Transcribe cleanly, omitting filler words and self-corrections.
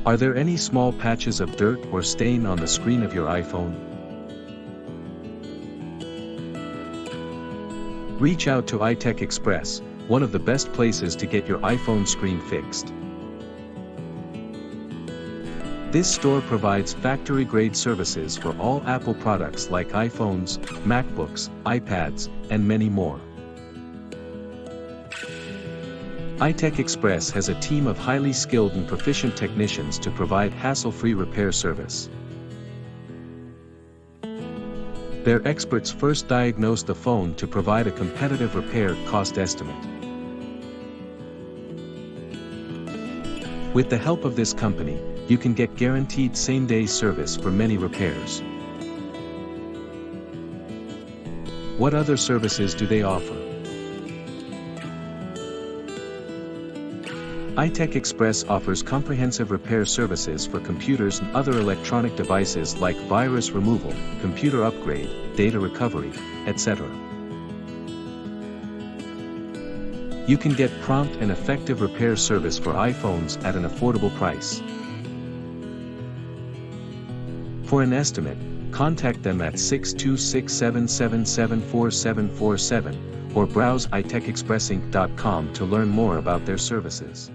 Are there any small patches of dirt or stain on the screen of your iPhone? Reach out to iTech Xpress, one of the best places to get your iPhone screen fixed. This store provides factory-grade services for all Apple products like iPhones, MacBooks, iPads, and many more. iTech Xpress has a team of highly skilled and proficient technicians to provide hassle-free repair service. Their experts first diagnose the phone to provide a competitive repair cost estimate. With the help of this company, you can get guaranteed same-day service for many repairs. What other services do they offer? iTech Xpress offers comprehensive repair services for computers and other electronic devices like virus removal, computer upgrade, data recovery, etc. You can get prompt and effective repair service for iPhones at an affordable price. For an estimate, contact them at 626-777-4747 or browse itechexpressinc.com to learn more about their services.